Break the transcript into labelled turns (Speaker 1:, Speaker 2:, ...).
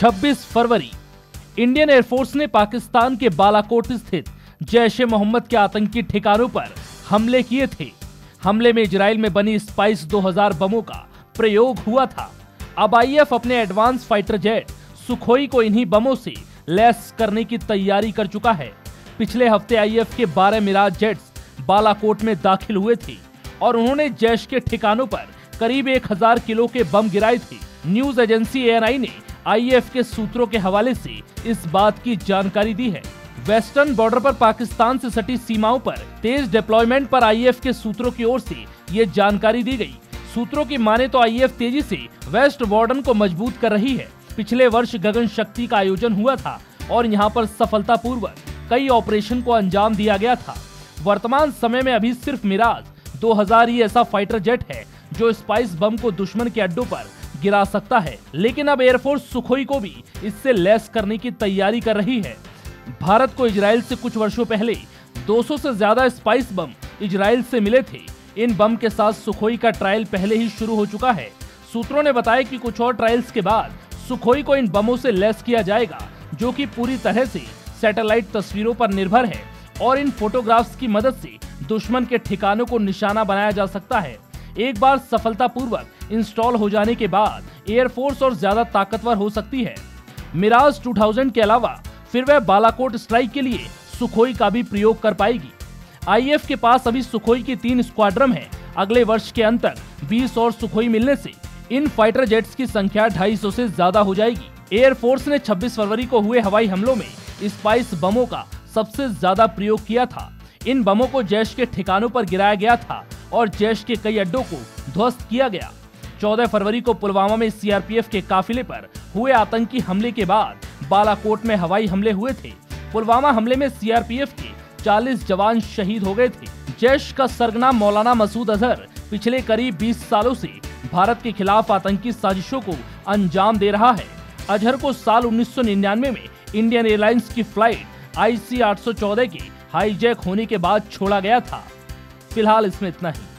Speaker 1: 26 फरवरी Indian air force ने पाकिस्तान के बालाकोट स्थित जैश-ए-मोहम्मद के आतंकी ठिकानों पर हमले किए थे। हमले में इजराइल में बनी स्पाइस 2000 बमों का प्रयोग हुआ था। अब आईएफ अपने एडवांस फाइटर जेट सुखोई को इन्हीं बमों से लैस करने की तैयारी कर चुका है। पिछले हफ्ते आईएफ के 12 मिराज जेट्स बालाकोट में दाखिल हुए थे और उन्होंने जैश के ठिकानों पर करीब 1000 किलो के बम गिराए थे। न्यूज एजेंसी एएनआई ने आईएफ के सूत्रों के हवाले से इस बात की जानकारी दी है। वेस्टर्न बॉर्डर पर पाकिस्तान से सटी सीमाओं पर तेज डिप्लॉयमेंट पर आईएफ के सूत्रों की ओर से ये जानकारी दी गई। सूत्रों की माने तो आईएफ तेजी से वेस्ट वार्डन को मजबूत कर रही है। पिछले वर्ष गगन शक्ति का आयोजन हुआ था और यहाँ पर सफलतापूर्वक कई ऑपरेशन को अंजाम दिया गया था। वर्तमान समय में अभी सिर्फ मिराज 2000 ही ऐसा फाइटर जेट है जो स्पाइस बम को दुश्मन के अड्डों पर गिरा सकता है, लेकिन अब एयरफोर्स सुखोई को भी इससे लैस करने की तैयारी कर रही है। भारत को इजराइल से कुछ वर्षों पहले 200 से ज्यादा स्पाइस बम इजराइल से मिले थे। इन बम के साथ सुखोई का ट्रायल पहले ही शुरू हो चुका है। सूत्रों ने बताया कि कुछ और ट्रायल्स के बाद सुखोई को इन बमों से लैस किया जाएगा, जो कि पूरी तरह से सैटेलाइट तस्वीरों पर निर्भर है और इन फोटोग्राफ्स की मदद से दुश्मन के ठिकानों को निशाना बनाया जा सकता है। एक बार सफलतापूर्वक इंस्टॉल हो जाने के बाद एयरफोर्स और ज्यादा ताकतवर हो सकती है। मिराज 2000 के अलावा फिर वह बालाकोट स्ट्राइक के लिए सुखोई का भी प्रयोग कर पाएगी। आईएफ के पास अभी सुखोई की 3 स्क्वाड्रन है। अगले वर्ष के अंत तक 20 और सुखोई मिलने से इन फाइटर जेट्स की संख्या 250 से ज्यादा हो जाएगी। एयरफोर्स ने 26 फरवरी को हुए हवाई हमलों में स्पाइस बमों का सबसे ज्यादा प्रयोग किया था। इन बमों को जैश के ठिकानों पर गिराया गया था और जैश के कई अड्डों को ध्वस्त किया गया। 14 फरवरी को पुलवामा में सीआरपीएफ के काफिले पर हुए आतंकी हमले के बाद बालाकोट में हवाई हमले हुए थे। पुलवामा हमले में सीआरपीएफ के 40 जवान शहीद हो गए थे। जैश का सरगना मौलाना मसूद अजहर पिछले करीब 20 सालों से भारत के खिलाफ आतंकी साजिशों को अंजाम दे रहा है। अजहर को साल 1999 में इंडियन एयरलाइंस की फ्लाइट IC-814 के हाईजैक होने के बाद छोड़ा गया था। फिलहाल इसमें इतना ही।